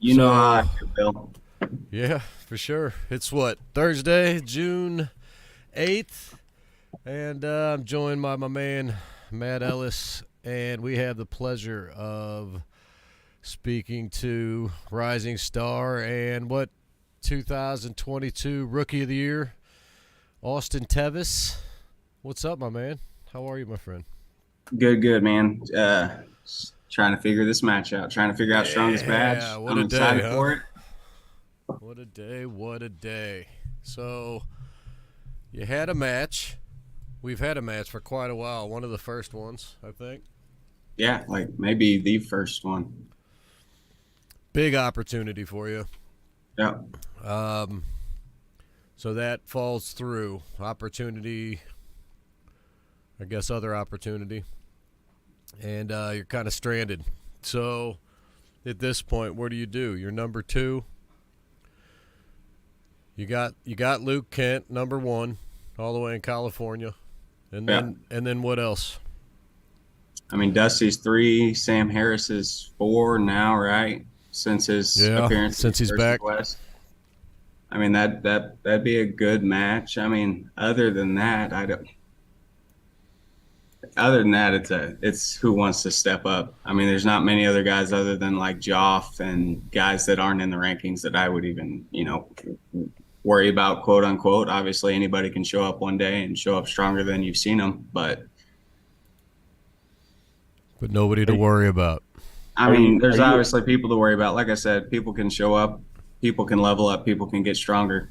You know how I So, feel, Bill. yeah, for sure. It's what, Thursday, June 8th, and I'm joined by my man, Matt Ellis, and we have the pleasure of speaking to Rising Star and 2022 Rookie of the Year, Austin Tevis. What's up, my man? How are you, my friend? Good, man. Trying to figure this match out. Trying to figure out strongest Yeah, badge. what I'm a day, excited huh? for it. What a day, what a day. So, you had a match. We've had a match for quite a while. One of the first ones, I think. Yeah, like maybe the first one. Big opportunity for you. Yeah. Um, so that falls through. Opportunity, I guess, other opportunity. And you're kind of stranded. So at this point, what do? You're number two. You got Luke Kent, number one, all the way in California. And Yeah. then what else? I mean, Dusty's 3, Sam Harris is 4 now, right? Since his Yeah, appearance at since he's RH back. U.S. I mean, that'd be a good match. I mean, other than that, I don't. Other than that, it's who wants to step up. I mean, there's not many other guys other than like Joff and guys that aren't in the rankings that I would even, worry about, quote unquote. Obviously, anybody can show up one day and show up stronger than you've seen them, but But nobody Are to you, worry about. I are mean, you are there's you obviously people to worry about. Like I said, people can show up, people can level up, people can get stronger.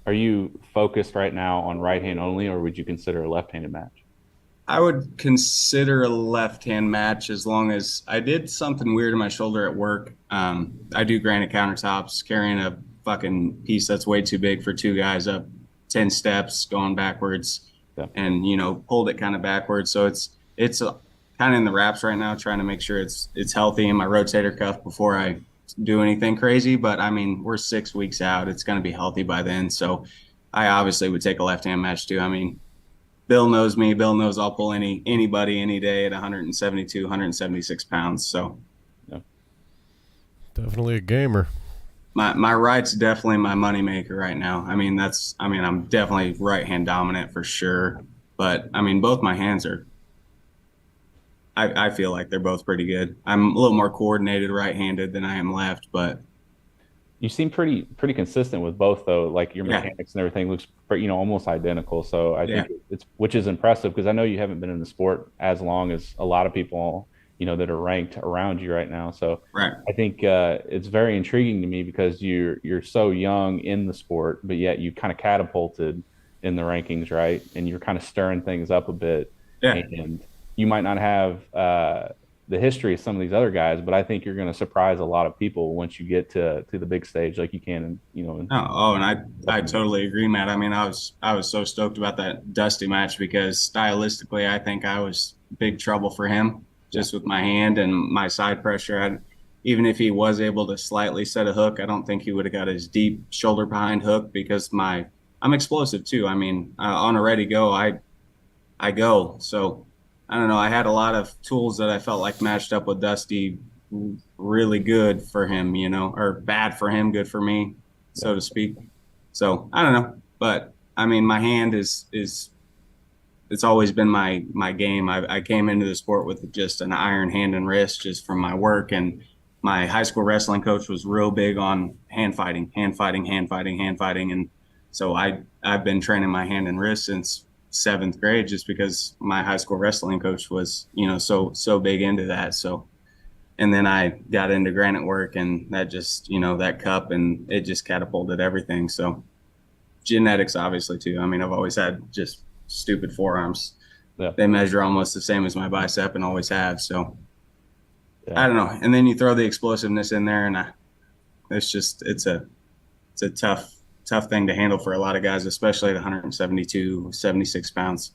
are you focused right now on right hand only, or would you consider a left-handed match? I would consider a left-hand match as long as I did something weird in my shoulder at work. I do granite countertops, carrying a fucking piece that's way too big for two guys up 10 steps, going backwards, Yeah. and pulled it kind of backwards. So it's kind of in the wraps right now, trying to make sure it's healthy in my rotator cuff before I do anything crazy. But I mean, we're 6 weeks out; it's going to be healthy by then. So I obviously would take a left-hand match too. I mean, Bill knows me. Bill knows I'll pull anybody any day at 172, 176 pounds. So Yeah. Definitely a gamer. my right's definitely my moneymaker right now. I'm definitely right hand dominant for sure. But I mean, both my hands are. I feel like they're both pretty good. I'm a little more coordinated right-handed than I am left, but You seem pretty consistent with both, though. Like your yeah, mechanics and everything looks almost identical. So I yeah, think it's which is impressive because I know you haven't been in the sport as long as a lot of people that are ranked around you right now. So right. I think it's very intriguing to me because you're so young in the sport, but yet you kind of catapulted in the rankings, right? And you're kind of stirring things up a bit, Yeah. and you might not have the history of some of these other guys, but I think you're going to surprise a lot of people once you get to the big stage, like you can, And I totally agree, Matt. I mean, I was so stoked about that Dusty match because stylistically, I think I was big trouble for him yeah, just with my hand and my side pressure. Even if he was able to slightly set a hook, I don't think he would have got his deep shoulder behind hook because I'm explosive too. I mean, on a ready go, I go. So I don't know. I had a lot of tools that I felt like matched up with Dusty really good for him, or bad for him, good for me, yeah, so to speak. So I don't know. But I mean, my hand is it's always been my game. I came into the sport with just an iron hand and wrist just from my work. And my high school wrestling coach was real big on hand fighting, hand fighting, hand fighting, hand fighting. And so I've been training my hand and wrist since seventh grade just because my high school wrestling coach was, so big into that. So and then I got into granite work and that just, that cup and it just catapulted everything. So genetics obviously too. I mean, I've always had just stupid forearms. yeah, They measure almost the same as my bicep and always have. So I yeah. don't know. And then you throw the explosiveness in there and it's a tough thing to handle for a lot of guys, especially at 172, 76 pounds.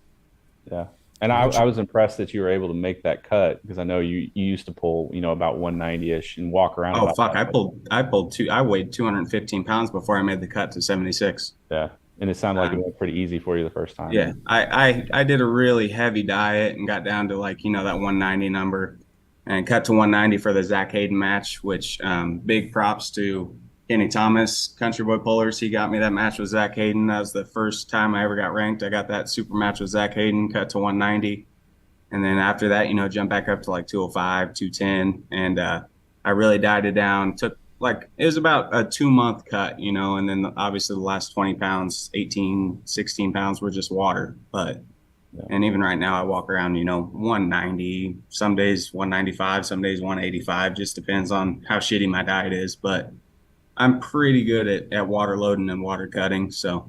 Yeah. And I was impressed that you were able to make that cut because I know you used to pull, about 190-ish and walk around Oh about fuck. that. I weighed 215 pounds before I made the cut to 76. Yeah. And it sounded like it Um, went pretty easy for you the first time. yeah, I did a really heavy diet and got down to like, that 190 number. and cut to 190 for the Zach Hayden match, which big props to Kenny Thomas, Country Boy Pullers. He got me that match with Zach Hayden. That was the first time I ever got ranked. I got that super match with Zach Hayden, cut to 190. And then after that, jump back up to like 205, 210. And I really died it down. Took it was about a 2-month cut, and then obviously the last 20 pounds, 18, 16 pounds were just water. But, and even right now I walk around, 190, some days 195, some days 185, just depends on how shitty my diet is. But I'm pretty good at water loading and water cutting. So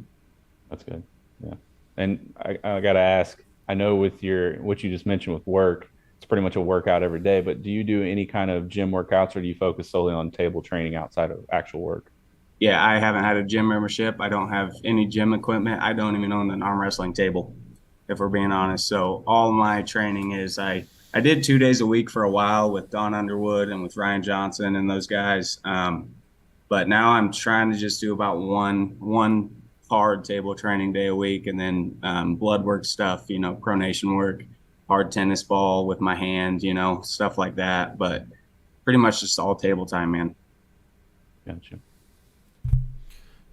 that's good. Yeah. And I got to ask, I know with what you just mentioned with work, it's pretty much a workout every day, but do you do any kind of gym workouts or do you focus solely on table training outside of actual work? Yeah, I haven't had a gym membership. I don't have any gym equipment. I don't even own an arm wrestling table, if we're being honest. So all my training is I did 2 days a week for a while with Don Underwood and with Ryan Johnson and those guys. But now I'm trying to just do about one hard table training day a week, and then blood work stuff, pronation work, hard tennis ball with my hand, stuff like that. But pretty much just all table time, man. Gotcha.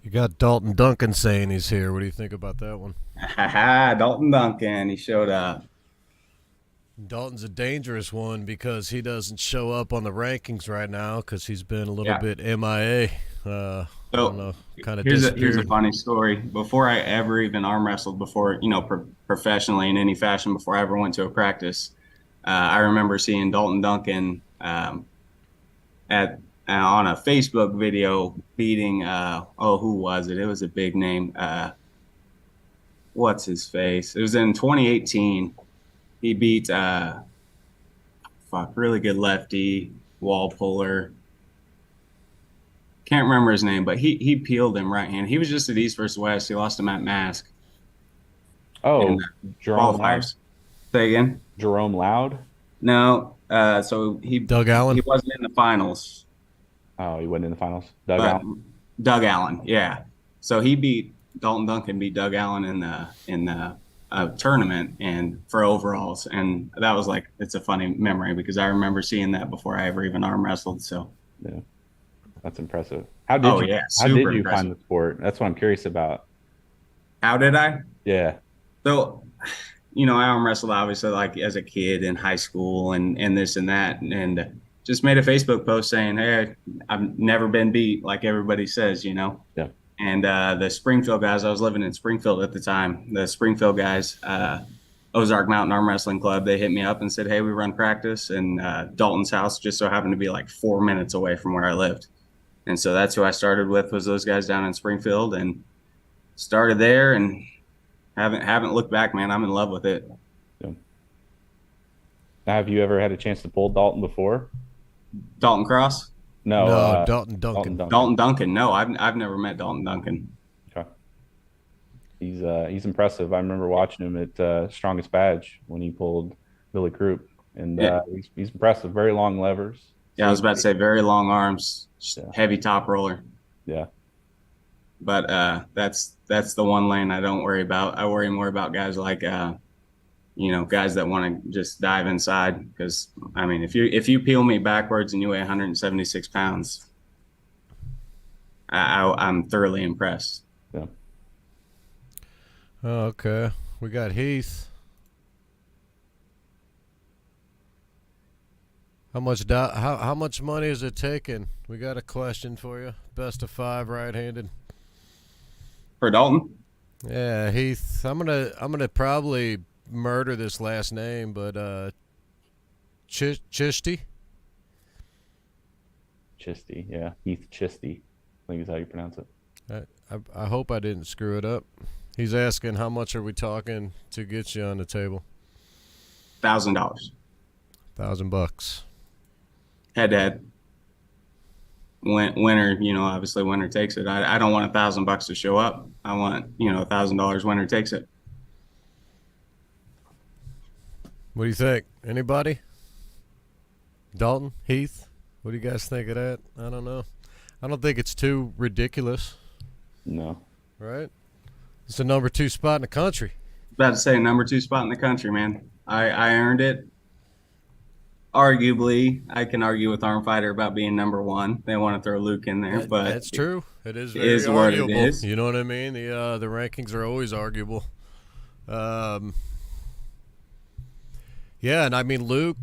You got Dalton Duncan saying he's here. What do you think about that one? Dalton Duncan, he showed up. Dalton's a dangerous one because he doesn't show up on the rankings right now because he's been a little bit MIA. I don't know, kind of here's a funny story. Before I ever even arm wrestled before, professionally in any fashion, before I ever went to a practice, I remember seeing Dalton Duncan on a Facebook video beating who was it? It was a big name. What's his face? It was in 2018. He beat really good lefty, wall puller. Can't remember his name, but he peeled him right hand. He was just at East versus West. He lost him at Mask. Oh, Jerome Loud? Say again? Jerome Loud? No. So Doug Allen? He wasn't in the finals. Oh, he wasn't in the finals? Allen? Doug Allen, yeah. So Dalton Duncan beat Doug Allen in the tournament and for overalls. And that was it's a funny memory because I remember seeing that before I ever even arm wrestled. So yeah. That's impressive. How did you find the sport? That's what I'm curious about. How did I? Yeah. So, I arm wrestled obviously as a kid in high school and this and that, and just made a Facebook post saying, hey, I've never been beat like everybody says, Yeah. And the Springfield guys, I was living in Springfield at the time. The Springfield guys, Ozark Mountain Arm Wrestling Club, they hit me up and said, hey, we run practice. And Dalton's house just so happened to be 4 minutes away from where I lived. And so that's who I started with, was those guys down in Springfield, and started there and haven't looked back, man. I'm in love with it. Yeah. Have you ever had a chance to pull Dalton before? Dalton Cross? No, Dalton Duncan. Dalton Duncan. No, I've never met Dalton Duncan. Okay. He's impressive. I remember watching him at Strongest Badge when he pulled Billy Croup, and he's impressive. Very long levers. Yeah, I was about to say very long arms, heavy top roller. Yeah. But that's the one lane I don't worry about. I worry more about guys like guys that want to just dive inside. Because I mean, if you peel me backwards and you weigh 176 pounds, I'm thoroughly impressed. Yeah. Oh, okay. We got Heath. How much money is it taking? We got a question for you. Best of 5 right-handed. For Dalton? Yeah, Heath. I'm gonna probably murder this last name, but Chisty. Chisty, yeah, Heath Chisty, I think is how you pronounce it. I hope I didn't screw it up. He's asking how much are we talking to get you on the table? $1,000. $1,000. Head to head. Winner, obviously winner takes it. I don't want $1,000 to show up. I want, $1,000 winner takes it. What do you think? Anybody? Dalton? Heath? What do you guys think of that? I don't know. I don't think it's too ridiculous. No. Right? It's the number 2 spot in the country. About to say number 2 spot in the country, man. I earned it. Arguably, I can argue with Armfighter about being number one. They want to throw Luke in there, but That's true. It is it very is what it arguable. is. You know what I mean? The rankings are always arguable. Um, yeah, and I mean Luke,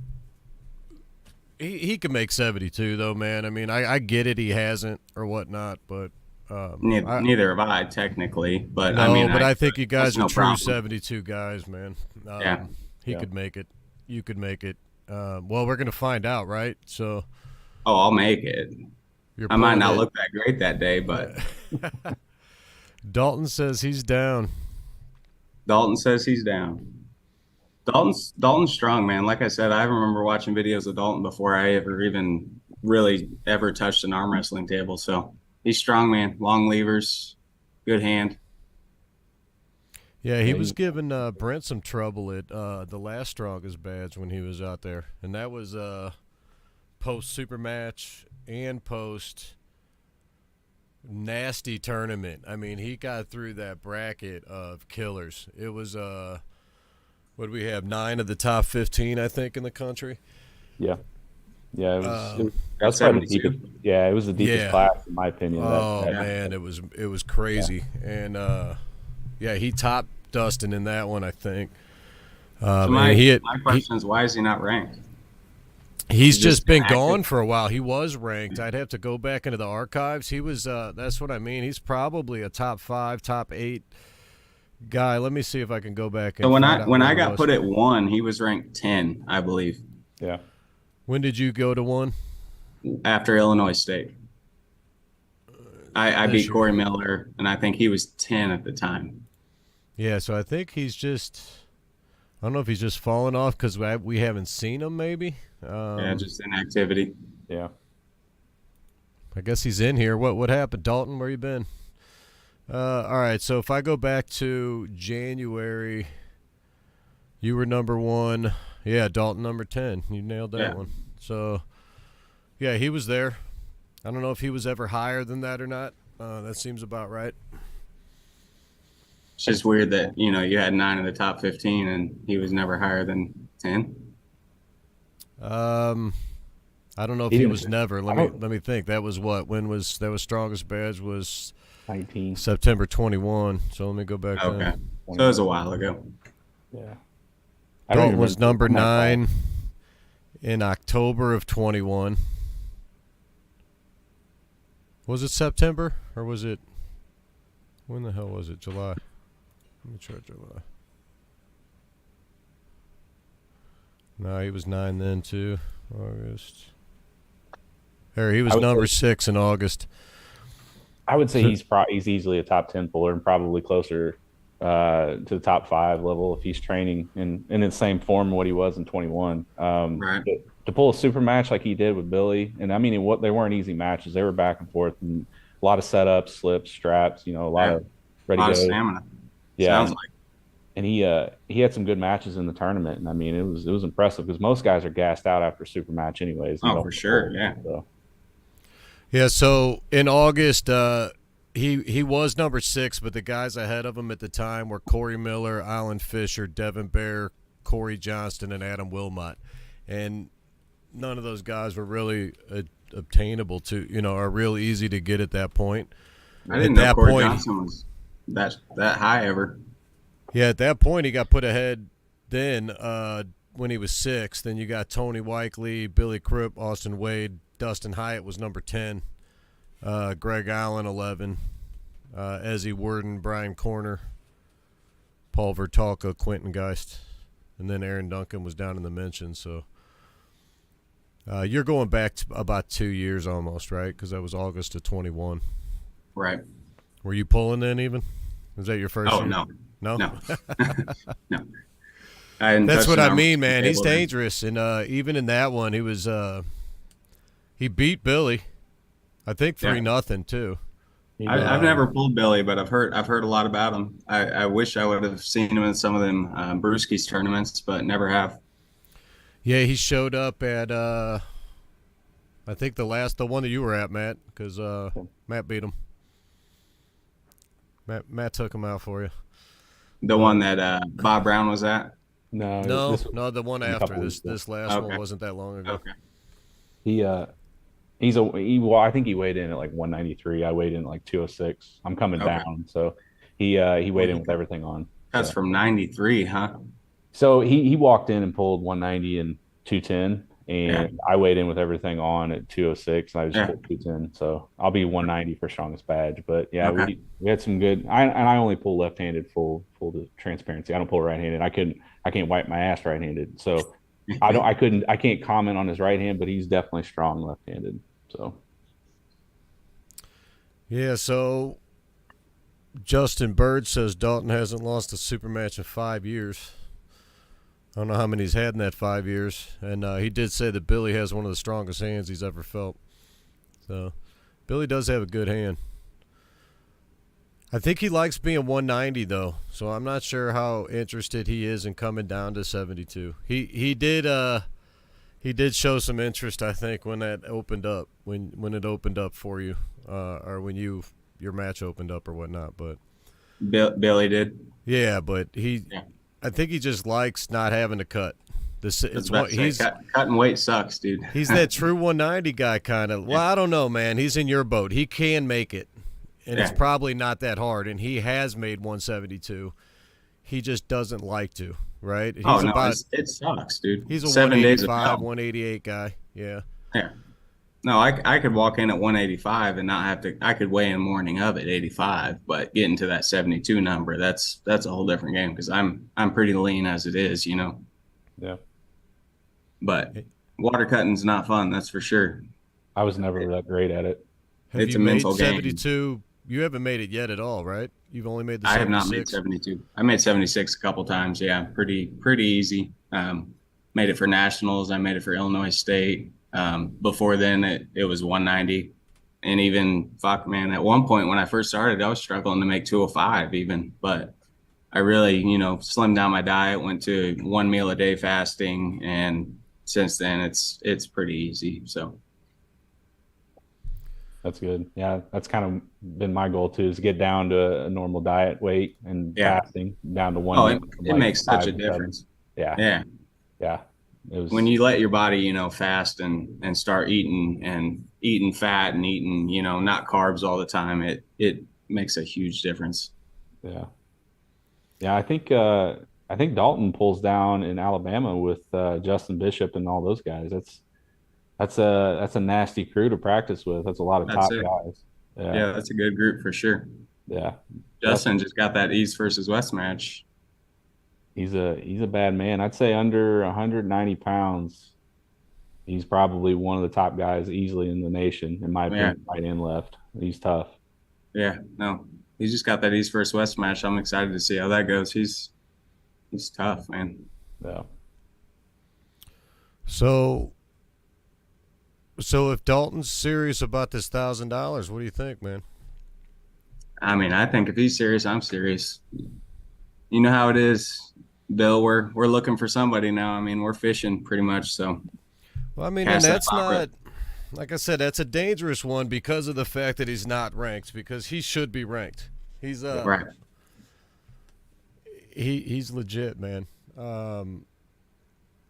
he can make 72 though, man. I mean, I get it. He hasn't or whatnot, but Neither have I technically, but I no, mean, but I think you that's guys are no true problem. 72 guys, man. Yeah. He Yeah. could make it. You could make it. Well, we're gonna find out, right? So Oh, I'll make it. you're I might pulling not it. look that great that day, but Dalton says he's down. Dalton says he's down. Dalton's strong, man. Like I said, I remember watching videos of Dalton before I ever even really ever touched an arm wrestling table. So he's strong, man. Long levers, good hand. Yeah, he Yeah, was giving Brent some trouble at the last strongest badge when he was out there, and that was post super match and post nasty tournament. I mean, he got through that bracket of killers. It was what do we have? 9 of the top 15, I think, in the country. yeah, yeah. Got That's probably the 72. deepest. Yeah, it was the deepest Yeah. class in my opinion. Oh that, man, it was crazy, and yeah, he topped Dustin in that one, I think. So my question is, why is he not ranked? He's He's just been inactive? gone for a while. He was ranked. I'd have to go back into the archives. He was. That's what I mean. He's probably a top 5, top 8 guy. Let me see if I can go back and. So find out when where I he got was. put at 1, he was ranked 10, I believe, yeah. When did you go to 1? after Illinois State. I This beat year. Corey Miller, and I think he was 10 at the time. Yeah, so I think he's just. I don't know if he's just fallen off because we haven't seen him. Maybe. Yeah, just inactivity. Yeah. I guess he's in here. What happened, Dalton? Where you been? All right. So if I go back to January, you were number 1. Yeah, Dalton number 10. You nailed that Yeah. one. So yeah, he was there. I don't know if he was ever higher than that or not. That seems about right. It's just weird that, you had 9 of the top 15 and he was never higher than 10. I don't know if He he didn't- was never. I Let don't- me think. That was what? When was that was strongest badge was 19. September 21. So let me go back Okay. then. So it was a while ago. Yeah. Dalton was remember number when that 9 in October of 21. Was it September or was it? When the hell was it? July. Let me try July. No, he was 9 then too. August. There, he was I would number say- 6 in August. I would say he's easily a top 10 puller and probably closer to the top 5 level if he's training in the same form what he was in 21. Right. To pull a super match like he did with Billy, and I mean, they weren't easy matches. They were back and forth and a lot of setups, slips, straps, a lot of A ready lot to of go. stamina. Yeah, Sounds like. and he had some good matches in the tournament, and I mean, it was impressive because most guys are gassed out after a super match anyways. Oh, for sure. Yeah. So, Yeah, so in August, he was number 6, but the guys ahead of him at the time were Corey Miller, Alan Fisher, Devin Bear, Corey Johnston, and Adam Wilmot, and none of those guys were really obtainable to are real easy to get at that point. I didn't At know that Corey point- Johnson was that high ever. Yeah, at that point he got put ahead. Then when he was 6, then you got Tony Weikley, Billy Krupp, Austin Wade, Dustin Hyatt was number 10, Greg Allen 11, Ezzy Worden, Brian Corner, Paul Vertalka, Quentin Geist, and then Aaron Duncan was down in the mentions. So you're going back to about 2 years almost, right? Because that was August of 21. Right. Were you pulling then even? Was that your first Oh, year? no. No? No. No. I hadn't That's touched what an I arm mean, man. He's table then. dangerous, and even in that one, he was he beat Billy, I think 3-0 too. I've never pulled Billy, but I've heard a lot about him. I wish I would have seen him in some of them Brewski's tournaments, but never have. Yeah, he showed up at I think the one that you were at, Matt, because Matt beat him. Matt took him out for you. The one that Bob Brown was at. No, No, this was no, the one a after couple this. weeks ago. This last one Okay. wasn't that long ago. Okay. He well, I think he weighed in at like 193. I weighed in at like 206. I'm coming Okay. down, so he Well, weighed in with everything on. that's So from 93, huh? he walked in and pulled 190 and 210, Yeah. and I weighed in with everything on at 206, and I just Yeah. pulled 210. So I'll be 190 for strongest badge. But yeah, Okay. we had some good. I only pull left-handed, full to transparency. I don't pull right-handed. I can't wipe my ass right-handed. So I can't comment on his right hand, but he's definitely strong left-handed. So Yeah, so Justin Bird says Dalton hasn't lost a super match in 5 years. I don't know how many he's had in that 5 years. And he did say that Billy has one of the strongest hands he's ever felt. So Billy does have a good hand. I think he likes being 190 though, so I'm not sure how interested he is in coming down to 72. He did show some interest, I think, when that opened up, when it opened up for you, or when your match opened up or whatnot. But Billy did. yeah, but Yeah. I think he just likes not having to cut. This I was it's about what to say, cutting weight sucks, dude. he's that true 190 guy kind of. Well, Yeah. I don't know, man. He's in your boat. He can make it, and it's Yeah. probably not that hard. And he has made 172. He just doesn't like to, right? Oh no, it sucks, dude. He's a 7 days of 185, hell. 188 guy. Yeah. Yeah. No, I could walk in at 185 and not have to. I could weigh in morning of at 85, but getting to that 72 number, that's a whole different game because I'm pretty lean as it is, you know. yeah, But water cutting's not fun, that's for sure. I was never that great at it. Have It's you a made mental game. 72? You haven't made it yet at all, right? You've only made the I have not made 76. 72. I made 76 a couple times. Yeah, pretty easy. Made it for nationals. I made it for Illinois State. Before then, it was 190. And even, fuck, man, at one point when I first started, I was struggling to make 205 even. But I really, slimmed down my diet, went to one meal a day fasting. And since then, it's pretty easy. So, That's good. Yeah, that's kind of been my goal too, is to get down to a normal diet weight and Yeah. fasting down to one. oh, meal it, from it like makes such 5 a to 7. difference. Yeah, Yeah. yeah. It was When you let your body, fast and start eating fat and eating, not carbs all the time, it makes a huge difference. yeah, yeah. I think Dalton pulls down in Alabama with Justin Bishop and all those guys. That's a nasty crew to practice with. That's a lot of That's top it. guys. Yeah, Yeah, that's a good group for sure. yeah. Justin just got that East versus West match. He's a bad man. I'd say under 190 pounds, he's probably one of the top guys easily in the nation, in my Yeah, opinion, right and left. He's tough. yeah, no, he's just got that East versus West match. I'm excited to see how that goes. He's tough, man. Yeah. So if Dalton's serious about this $1,000, what do you think, man? I mean, I think if he's serious, I'm serious. You know how it is, Bill. We're looking for somebody now. I mean, we're fishing pretty much. So Well, I mean, and cast that that's opera. not, like I said, that's a dangerous one because of the fact that he's not ranked, because he should be ranked. He's Right. he's legit, man.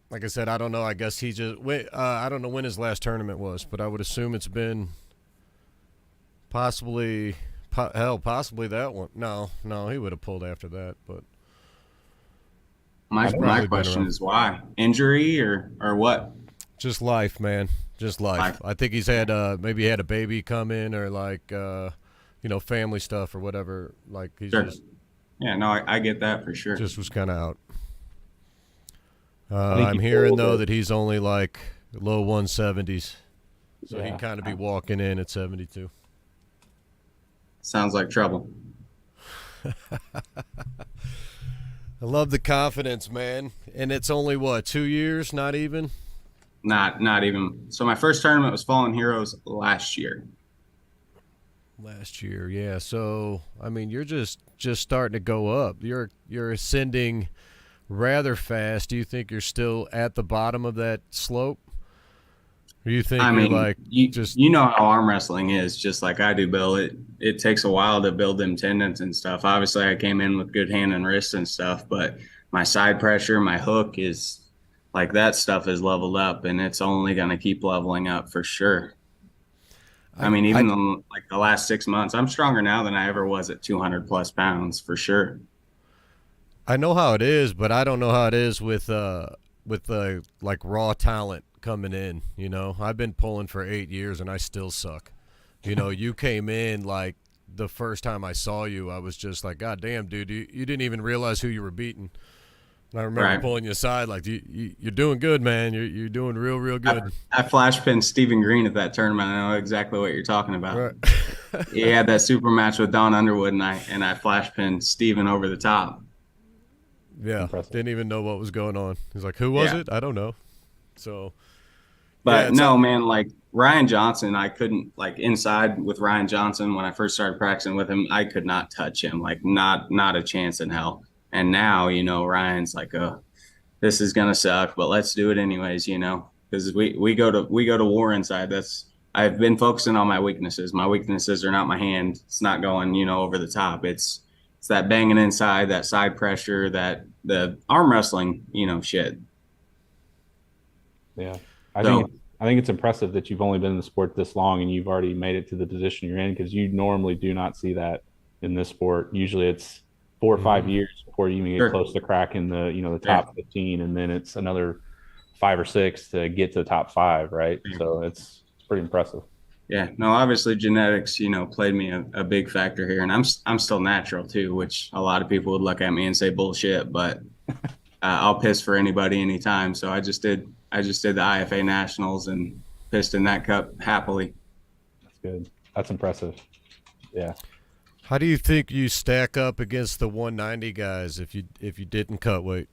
Like I said, I don't know. I guess he just I don't know when his last tournament was, but I would assume it's been possibly that one. No, he would have pulled after that, but My He's probably my been question around. is why injury or what? just life, man. Just life. Life. I think he's had maybe he had a baby come in, or like family stuff or whatever. Like he's Sure. Yeah, no, I get that for sure. just was kind of out. I think I'm he hearing pulled though it. that he's only like low 170s, so Yeah. he'd kind of be walking in at 72. Sounds like trouble. I love the confidence, man. And it's only what, 2 years? Not even. Not even. So my first tournament was Fallen Heroes last year. Last year, yeah. So I mean, you're just starting to go up. You're ascending rather fast. Do you think you're still at the bottom of that slope? Or you think I you're mean, like you just you know how arm wrestling is, just like I do, Bill. It takes a while to build them tendons and stuff. Obviously, I came in with good hand and wrist and stuff, but my side pressure, my hook is like that stuff is leveled up, and it's only going to keep leveling up for sure. I I mean, I even in like the last 6 months, I'm stronger now than I ever was at 200 plus pounds for sure. I know how it is, but I don't know how it is with like raw talent coming in. You know, I've been pulling for 8 years and I still suck. You know, you came in like the first time I saw you, I was just like, God damn, dude, you didn't even realize who you were beating. And I remember Right. pulling you aside, like, you're doing good, man. You're doing real I, good. I flash pinned Stephen Green at that tournament. I know exactly what you're talking about. Right. He had that super match with Don Underwood, and I flash pinned Stephen over the top. Yeah. Impressive. Didn't even know what was going on. He's like, who was Yeah. it? I don't know. So yeah, But it's no, man, like Ryan Johnson, I couldn't like inside with Ryan Johnson when I first started practicing with him, I could not touch him, like not a chance in hell. And now, Ryan's like, oh, this is gonna suck, but let's do it anyways, because we go to war inside. That's I've been focusing on my weaknesses. My weaknesses are not my hand. It's not going, over the top. It's that banging inside, that side pressure, that the arm wrestling, shit. Yeah. So I think it's impressive that you've only been in the sport this long and you've already made it to the position you're in because you normally do not see that in this sport. Usually it's 4 or 5 years before you even get sure. close to cracking the Yeah. top 15, and then it's another 5 or 6 to get to the top five, right? So it's pretty impressive. Yeah, no, obviously genetics, played me a big factor here, and I'm still natural too, which a lot of people would look at me and say bullshit, but I'll piss for anybody anytime. So I just did the IFA Nationals and pissed in that cup happily. That's good. That's impressive. Yeah. how do you think you stack up against the 190 guys if you didn't cut weight?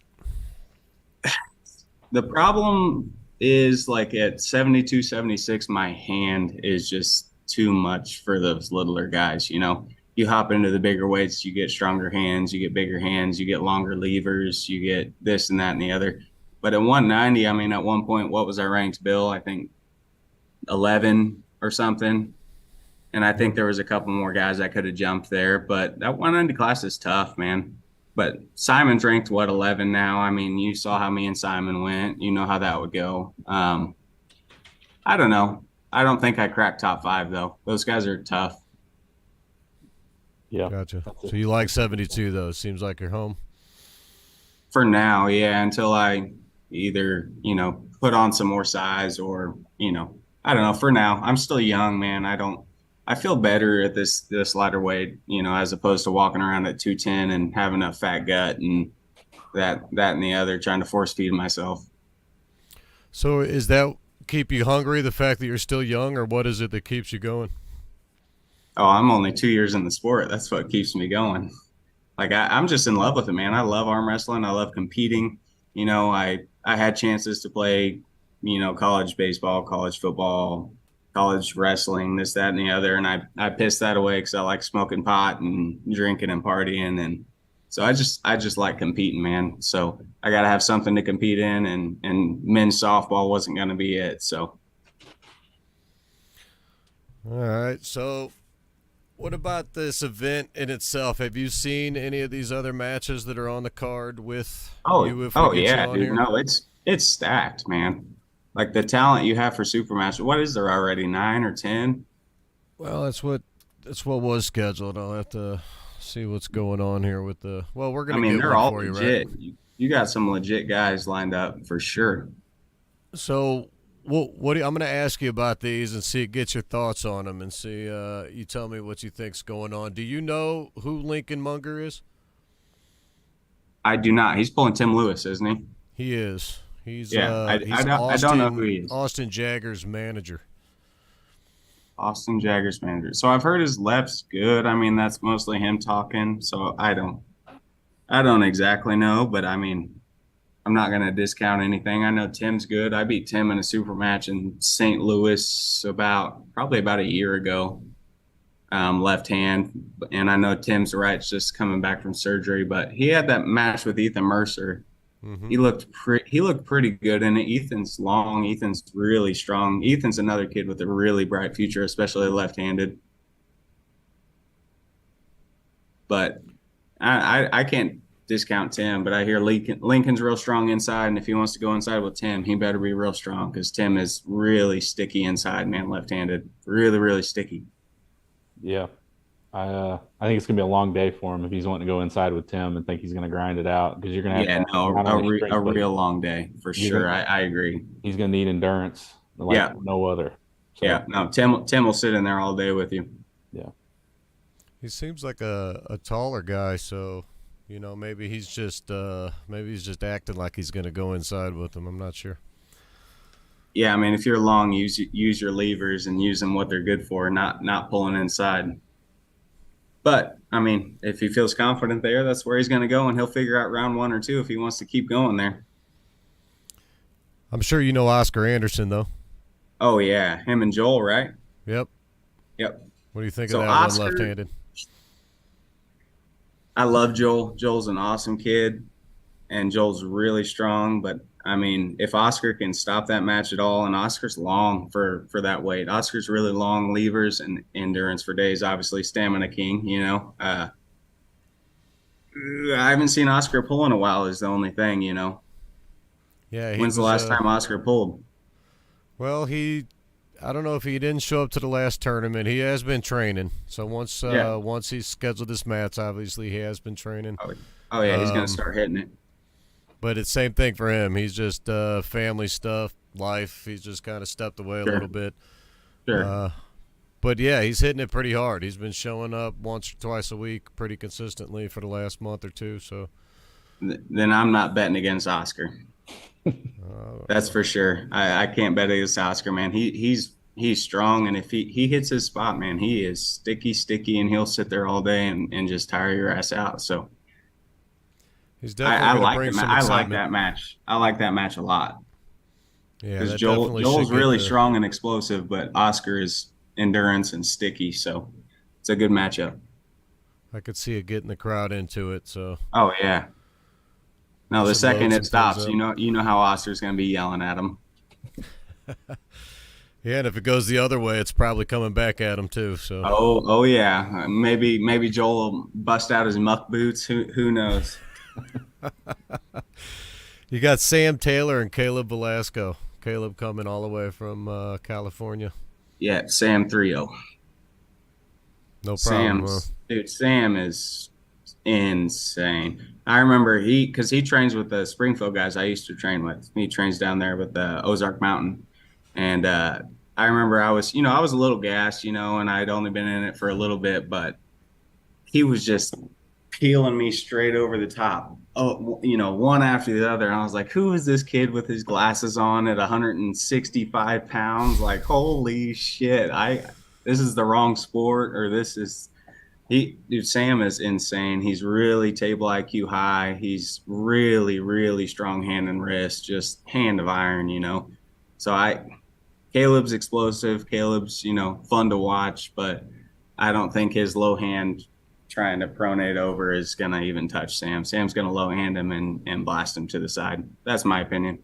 The problem is like at 72, 76, my hand is just too much for those littler guys. You hop into the bigger weights, you get stronger hands, you get bigger hands, you get longer levers, you get this and that and the other. But at 190, I mean, at one point, what was our ranked, Bill? I think 11 or something. And I think there was a couple more guys that could have jumped there, but that 190 class is tough, man. But Simon's ranked what 11 now. I mean, you saw how me and Simon went. You know how that would go. I don't know. I don't think I cracked top five though. Those guys are tough Yeah. Gotcha. That's So it. you like 72 though? Seems like you're home. for now. Yeah, until I either put on some more size or I don't know. For now, I'm still young, man. I don't. I feel better at this lighter weight, as opposed to walking around at 210 and having a fat gut and that and the other, trying to force feed myself. So is that keep you hungry? The fact that you're still young, or what is it that keeps you going? Oh, I'm only 2 years in the sport. That's what keeps me going. Like I'm just in love with it, man. I love arm wrestling. I love competing. I had chances to play, college baseball, college football, college wrestling, this, that, and the other, and I pissed that away because I like smoking pot and drinking and partying, and so I just like competing, man. So I got to have something to compete in, and men's softball wasn't going to be it. So All right. So what about this event in itself? Have you seen any of these other matches that are on the card with oh you if we oh get you yeah, on dude. here? No, it's stacked, man. Like the talent you have for super match. What is there already? 9 or 10? Well, that's what was scheduled. I'll have to see what's going on here with the. Well, we're I gonna mean, get they're one all for you, right? legit. You got some legit guys lined up for sure. So, I'm gonna ask you about these and see get your thoughts on them and see. You tell me what you think's going on. Do you know who Lincoln Munger is? I do not. He's pulling Tim Lewis, isn't he? He is. He's Yeah, he's I don't know who he is. Austin Jagger's manager. Austin Jaggers manager. So I've heard his left's good. I mean, that's mostly him talking. So I don't exactly know, but I mean, I'm not gonna discount anything. I know Tim's good. I beat Tim in a super match in St. Louis probably about a year ago. Left hand, and I know Tim's right's just coming back from surgery, but he had that match with Ethan Mercer. Mm-hmm. He looked pretty good in it. Ethan's long. Ethan's really strong. Ethan's another kid with a really bright future, especially left-handed. But I can't discount Tim, but I hear Lincoln's real strong inside, and if he wants to go inside with Tim, he better be real strong because Tim is really sticky inside, man, left-handed, really, really sticky. Yeah. I think it's gonna be a long day for him if he's wanting to go inside with Tim and think he's gonna grind it out because you're gonna have to Yeah, have no, not only strength a but real long day for you're sure. gonna I agree. he's gonna need endurance like Yeah, no other. So yeah. No, Tim will sit in there all day with you. yeah. He seems like a taller guy, so maybe he's just acting like he's gonna go inside with him. I'm not sure. Yeah, I mean, if you're long, use your levers and use them what they're good for, not pulling inside. But I mean, if he feels confident there, that's where he's going to go, and he'll figure out round 1 or 2 if he wants to keep going there. I'm sure you know Oscar Anderson though. Oh yeah, him and Joel, right? Yep. Yep. What do you think So of that Oscar, one left-handed? I love Joel. Joel's an awesome kid, and Joel's really strong. But I mean, if Oscar can stop that match at all, and Oscar's long for that weight. Oscar's really long levers and endurance for days. Obviously, stamina king. I haven't seen Oscar pull in a while. Is the only thing. Yeah, he When's the was. last time Oscar pulled? Well, I don't know if he didn't show up to the last tournament. He has been training. So once he's scheduled his mats, obviously he has been training. Oh yeah, he's gonna start hitting it. But it's same thing for him. He's just family stuff, life. He's just kind of stepped away a little bit. Sure. But yeah, he's hitting it pretty hard. He's been showing up once or twice a week pretty consistently for the last month or two. So Then I'm not betting against Oscar. That's for sure. I can't bet against Oscar, man. He's strong, and if he hits his spot, man, he is sticky, and he'll sit there all day and just tire your ass out. So he's I definitely going to like bring some I excitement. like that match. I like that match a lot Yeah, because that Joel's definitely should really get the- strong and explosive, but Oscar is endurance and sticky. So it's a good matchup. I could see it getting the crowd into it. So Oh yeah. No, the Some second loads it and stops, things up. you know how Oscar's going to be yelling at him. yeah, and if it goes the other way, it's probably coming back at him too. So Oh yeah. Maybe Joel will bust out his muck boots. Who knows? you got Sam Taylor and Caleb Velasco. Caleb coming all the way from California. Yeah, Sam 3-0. No problem. Huh? Sam is insane. I remember because he trains with the Springfield guys I used to train with. He trains down there with the Ozark Mountain, and I remember I was a little gassed, and I'd only been in it for a little bit, but he was just peeling me straight over the top. Oh, one after the other. And I was like, who is this kid with his glasses on at 165 pounds? Like, holy shit. This is the wrong sport, or this is dude, Sam is insane. He's really table IQ high. He's really, really strong hand and wrist, just hand of iron. So Caleb's explosive. Caleb's, fun to watch, but I don't think his low hand trying to pronate over is going to even touch Sam. Sam's going to low hand him and blast him to the side. That's my opinion.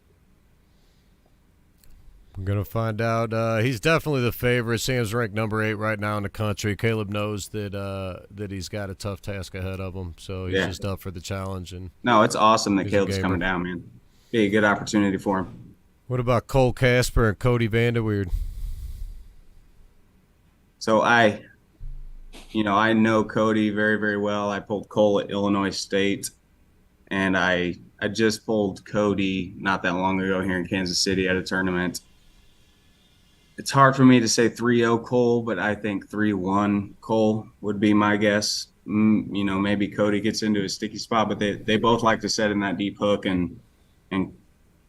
I'm gonna find out. He's definitely the favorite. Sam's ranked number 8 right now in the country. Caleb knows that he's got a tough task ahead of him, so he's just up for the challenge. And no, it's awesome that he's a Caleb's gamer. coming down, man. Be a good opportunity for him. what about Cole Casper and Cody Vanderweerd? So I know Cody very, very well. I pulled Cole at Illinois State, and I just pulled Cody not that long ago here in Kansas City at a tournament. It's hard for me to say 3-0 Cole, but I think 3-1 Cole would be my guess. Maybe Cody gets into a sticky spot, but they both like to set in that deep hook, and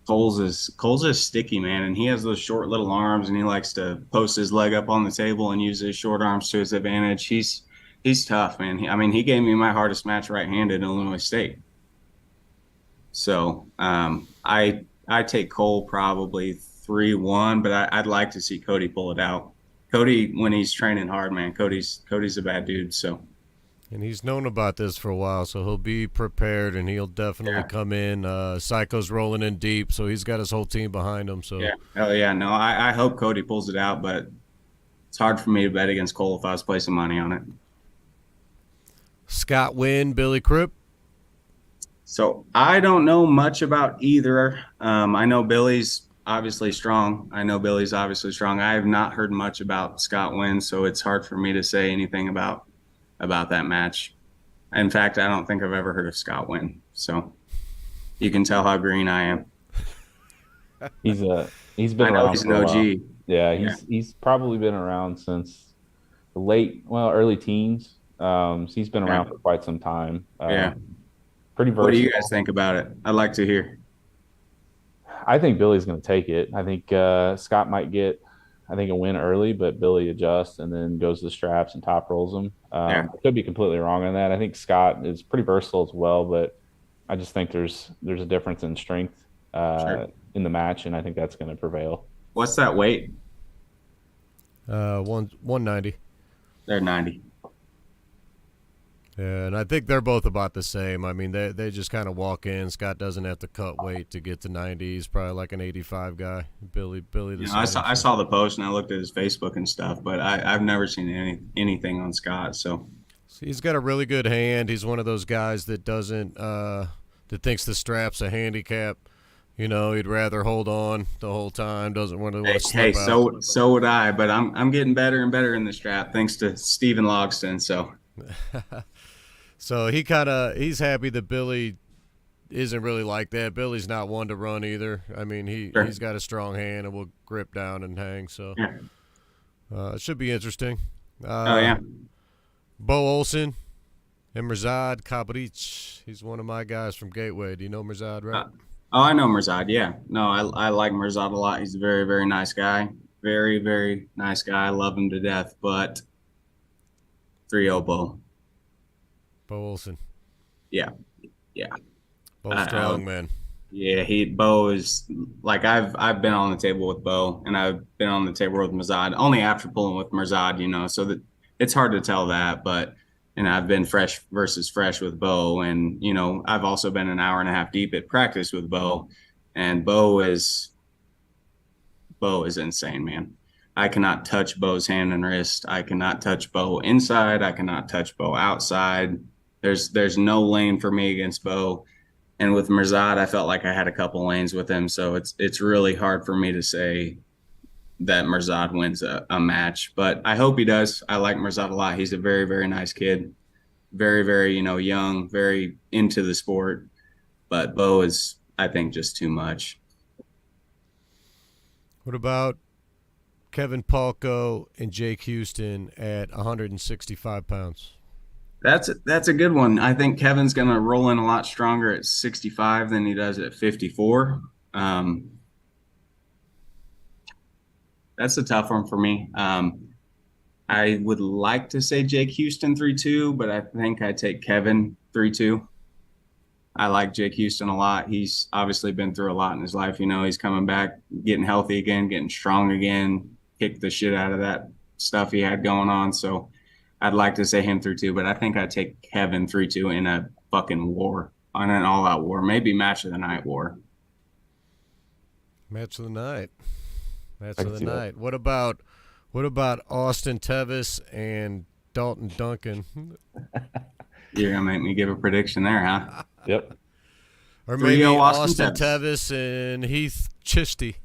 Cole's is sticky, man, and he has those short little arms, and he likes to post his leg up on the table and use his short arms to his advantage. He's tough, man. He gave me my hardest match right-handed in Illinois State. So I take Cole probably 3-1, but I'd like to see Cody pull it out. Cody, when he's training hard, man, Cody's a bad dude. So. And he's known about this for a while, so he'll be prepared, and he'll definitely come in. Psycho's rolling in deep, so he's got his whole team behind him. So yeah, hell yeah, no, I hope Cody pulls it out, but it's hard for me to bet against Cole if I was placing money on it. Scott Wynn, Billy Cripp. So I don't know much about either. I know Billy's obviously strong. I have not heard much about Scott Wynn, so it's hard for me to say anything about that match. In fact, I don't think I've ever heard of Scott Wynn. So you can tell how green I am. He's been I know around he's an for a while. OG. Yeah, Yeah. he's probably been around since early teens. So he's been Yeah. around for quite some time. Yeah. Pretty What do you guys versatile. think about it? I'd like to hear. I think Billy's going to take it. I think Scott might get, I think, a win early, but Billy adjusts and then goes to the straps and top rolls them. Yeah. I could be completely wrong on that. I think Scott is pretty versatile as well, but I just think there's a difference in strength Sure. in the match, and I think that's going to prevail. What's that weight? 190. They're 90. Yeah, and I think they're both about the same. I mean, they just kind of walk in. Scott doesn't have to cut weight to get to 90. He's probably like an 85 guy. Billy the same. I saw the post and I looked at his Facebook and stuff, but I've never seen anything on Scott. So He's got a really good hand. He's one of those guys that doesn't that thinks the strap's a handicap. You know, he'd rather hold on the whole time. Doesn't want to hey, slip out. so would I, but I'm getting better and better in the strap thanks to Steven Logston. So So he's happy that Billy isn't really like that. Billy's not one to run either. I mean, sure. he's got a strong hand and will grip down and hang. So Yeah. it should be interesting. Oh yeah. Bo Olson and Mirzad Kabrich. He's one of my guys from Gateway. Do you know Mirzad, right? Oh, I know Mirzad. Yeah. No, I like Mirzad a lot. He's a very, very nice guy. Very, very nice guy. I love him to death. But 3-0 Bo. Bo Olson. Yeah. Yeah. Bo strong, man. Yeah, Bo is like I've been on the table with Bo and I've been on the table with Mirzad only after pulling with Mirzad, so that it's hard to tell that, but and I've been fresh versus fresh with Bo, and I've also been an hour and a half deep at practice with Bo, and Bo is insane, man. I cannot touch Bo's hand and wrist. I cannot touch Bo inside. I cannot touch Bo outside. There's no lane for me against Bo. And with Mirzad, I felt like I had a couple lanes with him. So it's really hard for me to say that Mirzad wins a match. But I hope he does. I like Mirzad a lot. He's a very, very nice kid. Very, very, young, very into the sport. But Bo is, I think, just too much. What about Kevin Palco and Jake Houston at 165 pounds? That's a good one. I think Kevin's going to roll in a lot stronger at 65 than he does at 54. That's a tough one for me. I would like to say Jake Houston 3-2, but I think I take Kevin 3-2. I like Jake Houston a lot. He's obviously been through a lot in his life. He's coming back, getting healthy again, getting strong again, kicked the shit out of that stuff he had going on. So I'd like to say him 3-2, but I think I'd take Kevin 3-2 in a fucking war, on an all-out war, maybe match of the night war. Match of the night. Match I of can the see that. night. What about Austin Tevis and Dalton Duncan? You're gonna make me give a prediction there, huh? Yep. Or 3-0 maybe Austin Austin Tevis and Heath Chisty.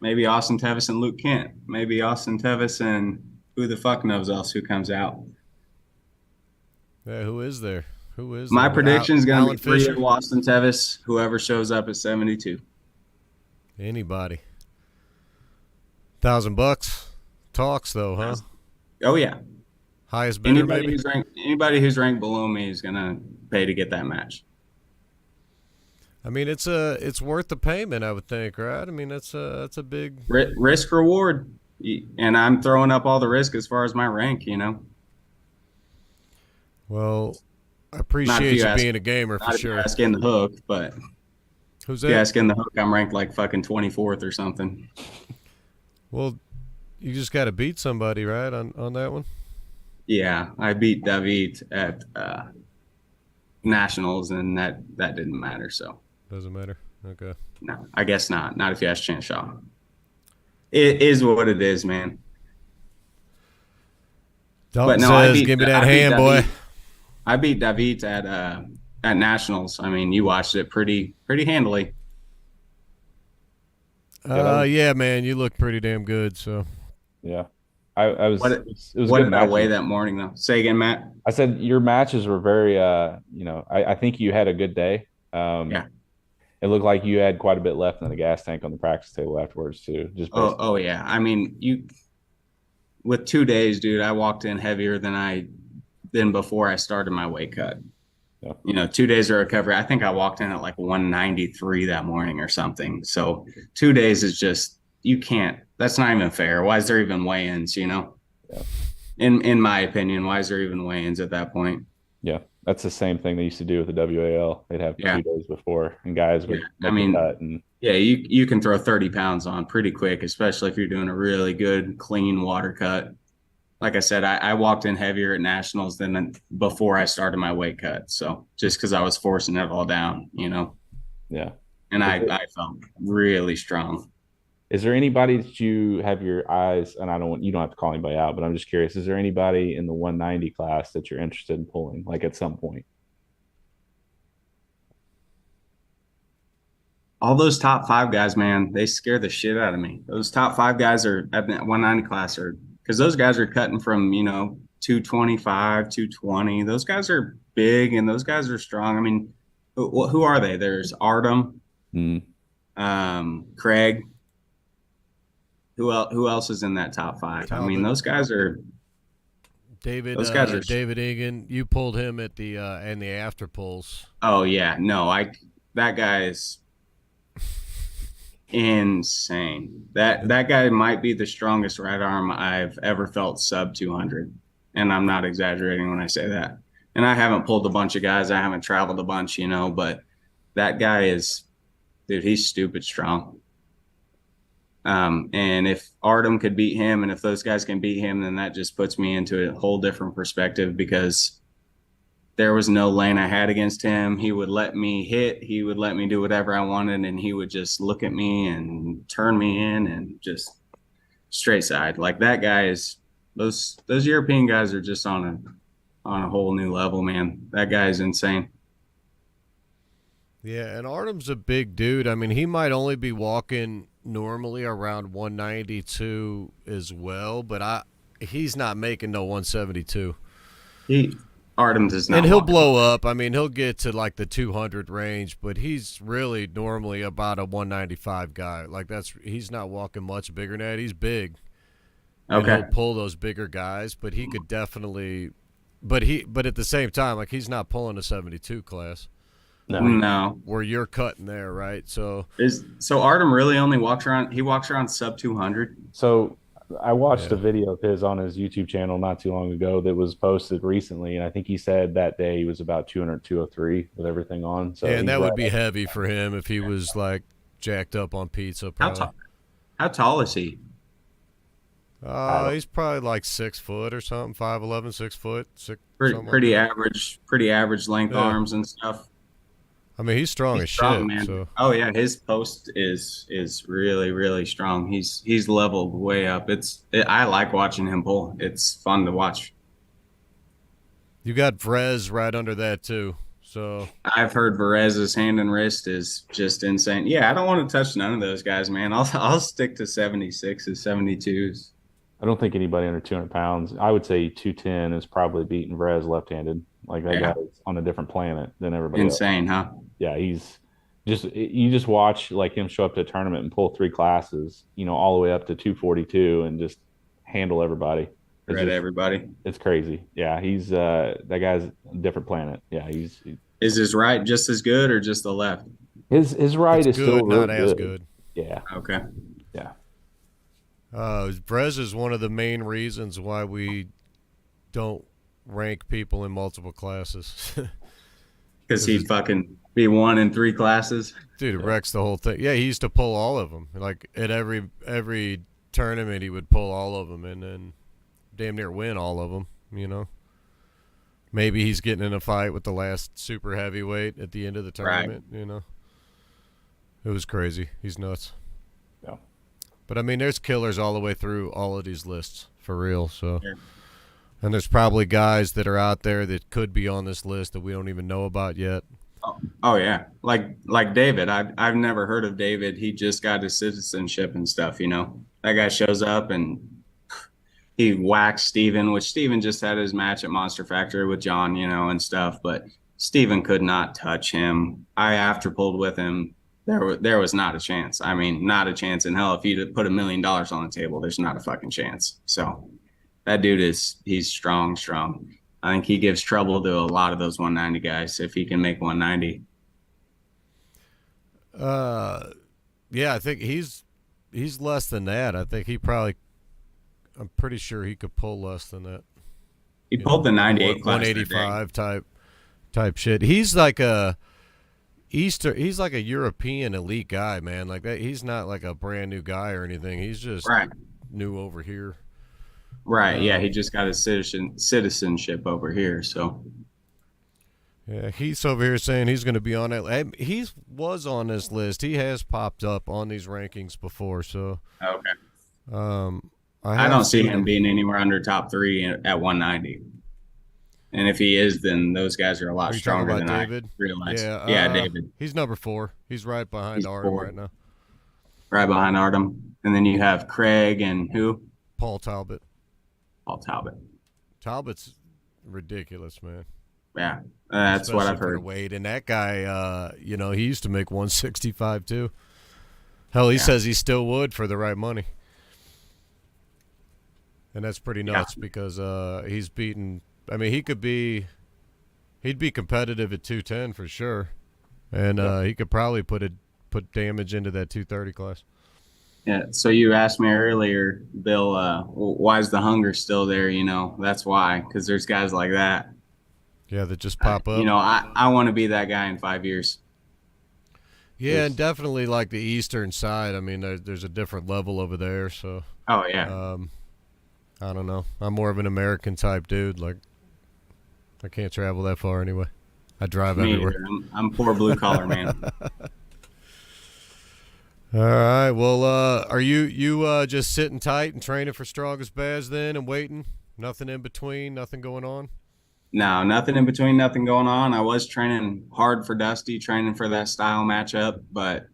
Maybe Austin Tevis and Luke Kent. Maybe Austin Tevis and who the fuck knows else who comes out. Yeah, who is there? My prediction is going to Alan be 3 Fisher? Austin Tevis, whoever shows up at 72. Anybody. $1,000 talks though, huh? Oh yeah. Highest bidder, maybe. Anybody who's ranked below me is going to pay to get that match. I mean, it's worth the payment, I would think, right? I mean, that's a big Risk reward, and I'm throwing up all the risk as far as my rank. Well, I appreciate you being a gamer for Not if sure. you ask in the hook, but Who's if you that? ask in the hook, I'm ranked like fucking 24th or something. Well, you just got to beat somebody, right, on that one? Yeah, I beat David at nationals, and that didn't matter. So Doesn't matter. Okay. no, I guess not. Not if you ask Chance Shaw. It is what it is, man. Dalton no, says, "Give me that hand, boy." I beat David at at nationals. I mean, you watched it pretty handily. Yeah, that was Yeah, man, you look pretty damn good. So yeah. I was What it was what good did I weigh matches. that morning though? Say again, Matt. I said your matches were very I think you had a good day. Yeah. It looked like you had quite a bit left in the gas tank on the practice table afterwards too, just based Oh yeah. I mean, you with 2 days, dude, I walked in heavier than before I started my weight cut. yeah. 2 days of recovery. I think I walked in at like 193 that morning or something. So 2 days is just you can't. That's not even fair. Why is there even weigh-ins? Yeah. In my opinion, why is there even weigh-ins at that point? Yeah. That's the same thing they used to do with the WAL. They'd have Yeah, 2 days before and guys yeah. would I make the mean, cut and yeah, you can throw 30 pounds on pretty quick, especially if you're doing a really good clean water cut. Like I said, I walked in heavier at nationals than before I started my weight cut. So just because I was forcing it all down. yeah. And Is I there, felt really strong. is there anybody that you have your eyes, and I don't want you don't have to call anybody out, but I'm just curious, is there anybody in the 190 class that you're interested in pulling, like at some point? All those top five guys, man, they scare the shit out of me. Those top five guys are at the 190 class are because those guys are cutting from 225, 220. Those guys are big and those guys are strong. I mean, who are they? There's Artem, Mm. Craig. Who else is in that top five? I mean, Talbot, those guys are. David Egan, you pulled him at the and the after pulls. Oh yeah, no, that guy is insane. That guy might be the strongest right arm I've ever felt sub 200, and I'm not exaggerating when I say that. And I haven't pulled a bunch of guys. I haven't traveled a bunch, but that guy is, dude, he's stupid strong. And if Artem could beat him, and if those guys can beat him, then that just puts me into a whole different perspective because there was no lane I had against him. He would let me hit. He would let me do whatever I wanted, and he would just look at me and turn me in and just straight side. Like that guy is those European guys are just on a whole new level, man. That guy is insane. Yeah, and Artem's a big dude. I mean, he might only be walking normally around 192 as well, but he's not making no 172. He Artem does And not he'll walk. blow up. I mean, he'll get to like the 200 range, but he's really normally about a 195 guy. Like he's not walking much bigger than that. He's big, and Okay. he'll pull those bigger guys. But he could definitely, but at the same time, like he's not pulling a 72 class No. No. where you're cutting there, right? So So Artem really only walks around. He walks around sub 200. So I watched a yeah, video of his on his YouTube channel not too long ago that was posted recently, and I think he said that day he was about 200, 203 with everything on. So and he's that right would be up. heavy for him if he was like jacked up on pizza, How probably. tall? How tall is he? I don't, He's probably like 6 foot or something, 5'11", 6 foot, six, Pretty something like that. average length Yeah. arms and stuff. I mean, he's strong He's as strong, shit. man. So Oh yeah, his post is really really strong. He's leveled way up. I like watching him pull. It's fun to watch. you got Vrez right under that too. So I've heard Perez's hand and wrist is just insane. Yeah, I don't want to touch none of those guys, man. I'll stick to 76s, 72s. I don't think anybody under 200 pounds. I would say 210 is probably beating Vrez left-handed. Like that Yeah, guy's on a different planet than everybody else. insane, huh? Yeah, he's just you just watch like him show up to a tournament and pull three classes, all the way up to 242 and just handle everybody. It's Read just everybody. it's crazy. Yeah, he's that guy's a different planet. Yeah, Is his right just as good or just the left? his it's ride is still good, real not as good. good. Yeah, Okay. yeah, Vrez is one of the main reasons why we don't rank people in multiple classes. Because he'd fucking be one in three classes. Dude, it yeah. wrecks the whole thing. Yeah, he used to pull all of them. Like at every tournament, he would pull all of them and then damn near win all of them. Maybe he's getting in a fight with the last super heavyweight at the end of the Right. tournament. It was crazy. He's nuts. Yeah. But I mean, there's killers all the way through all of these lists for real. So, Yeah. And there's probably guys that are out there that could be on this list that we don't even know about yet. Oh yeah, like David. I've never heard of David. He just got his citizenship and stuff. That guy shows up and he whacks Steven, which Steven just had his match at Monster Factory with John, and stuff. But Steven could not touch him. I after pulled with him. There was not a chance. I mean, not a chance in hell. If you'd put $1 million on the table, there's not a fucking chance. So that dude he's strong. I think he gives trouble to a lot of those 190 guys if he can make 190. Yeah, I think he's less than that. I think I'm pretty sure he could pull less than that. He pulled the 98 class 185 type shit. He's like a European elite guy, man. Like that. He's not like a brand new guy or anything. He's just new over here. Right. Yeah. He just got his citizenship over here. So. Yeah, he's over here saying he's going to be on it. He was on this list. He has popped up on these rankings before. So. Okay. I don't see him being anywhere under top 3 at 190. And if he is, then those guys are a lot stronger than David? I realize. Yeah, David. He's number 4. He's right behind Artem right now. Right behind Artem. And then you have Craig and who? Paul Talbot. Talbot's ridiculous, man. Yeah, that's especially what I've heard. Weight. And that guy, he used to make 165 too. Hell, he says he still would for the right money. And that's pretty nuts because he's beaten. I mean, he'd be competitive at 210 for sure, and he could probably put damage into that 230 class. Yeah. So you asked me earlier, Bill, why is the hunger still there? That's why, because there's guys like that. Yeah, that just pop up. I want to be that guy in 5 years. Yeah, and definitely like the eastern side. I mean, there's a different level over there. So. Oh yeah. I don't know. I'm more of an American type dude. Like, I can't travel that far anyway. I drive everywhere. I'm poor blue collar man. All right. Well, are you just sitting tight and training for Strongest Bads then and waiting? Nothing in between? Nothing going on? No, nothing in between, nothing going on. I was training hard for Dusty, training for that style matchup, but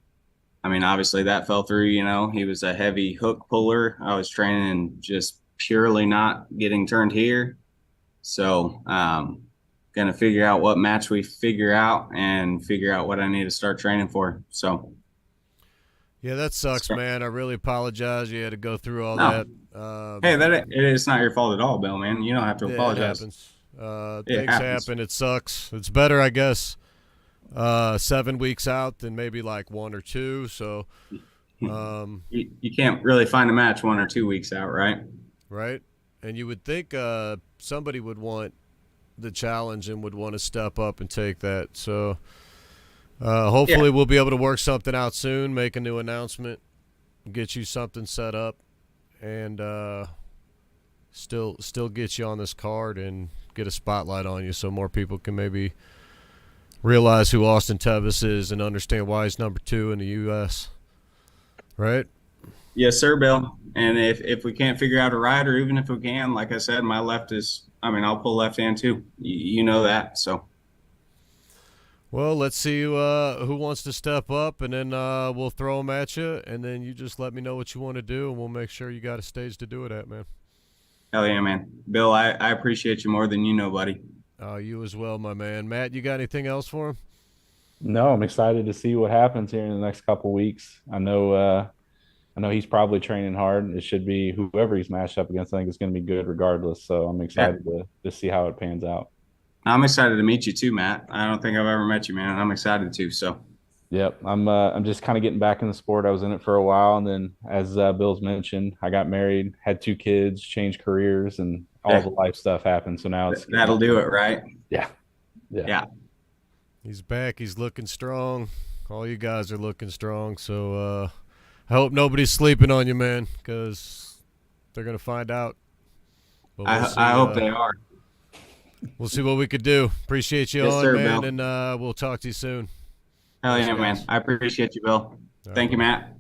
I mean, obviously that fell through, He was a heavy hook puller. I was training and just purely not getting turned here. So, gonna figure out what match we figure out and figure out what I need to start training for. So. Yeah, that sucks, man. I really apologize. You had to go through all that. Hey, it's not your fault at all, Bill, man. You don't have to apologize. It happens. Things happen. It sucks. It's better, I guess, 7 weeks out than maybe like 1 or 2. So you can't really find a match 1 or 2 weeks out, right? Right. And you would think somebody would want the challenge and would want to step up and take that. So hopefully we'll be able to work something out soon, make a new announcement, get you something set up, and still get you on this card and get a spotlight on you so more people can maybe realize who Austin Tevis is and understand why he's number 2 in the U.S. Right? Yes, sir, Bill. And if we can't figure out a ride, or even if we can, like I said, my left I'll pull left hand too. You know that, so. Well, let's see who wants to step up, and then we'll throw them at you, and then you just let me know what you want to do, and we'll make sure you got a stage to do it at, man. Hell yeah, man. Bill, I appreciate you more than you know, buddy. You as well, my man. Matt, you got anything else for him? No, I'm excited to see what happens here in the next couple weeks. I know he's probably training hard. It should be whoever he's matched up against. I think it's going to be good regardless. So I'm excited to see how it pans out. I'm excited to meet you too, Matt. I don't think I've ever met you, man. I'm excited too. So. Yep, I'm just kind of getting back in the sport. I was in it for a while, and then as Bill's mentioned, I got married, had 2 kids, changed careers, and all the life stuff happened. So now that'll do it, right? Yeah. He's back. He's looking strong. All you guys are looking strong. So I hope nobody's sleeping on you, man, because they're gonna find out. I hope they are. We'll see what we could do. Appreciate you on, man, Bill. And we'll talk to you soon. Hell yeah, man. I appreciate you, Bill. Thank you, Matt.